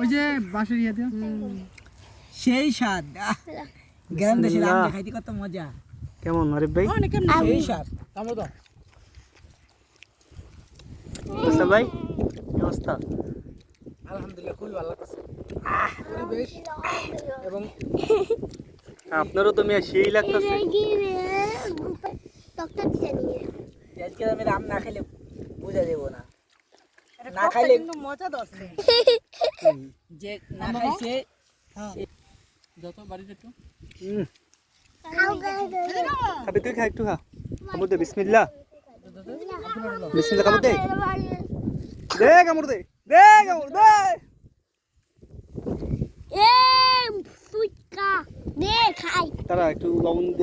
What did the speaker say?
ওই যে বাঁশের ইয়েতে সেই স্বাদ গ্রাম দেশের আম খাইতে কত মজা। কেমন আরিফ ভাই? সেই স্বাদ। কামড় দাও। অবস্থা ভাই? কি অবস্থা? আলহামদুলিল্লাহ খুবই ভালো লাগছে। পরিবেশ এবং আপনারও তো মিয়া সেই লাগতেছে। আজকে আমি আম না খেলে বুঝা দেব না। না খাইলে কিন্তু মজা দছে। যে না খাইছে যত বাড়িতে একটু খাবি তুই খা একটু খা। কামড় দে বিসমিল্লাহ। বিসমিল্লাহ কামড় দে। দে কামড় দে। দে কামড় দে। তারা একটু লবণ দে।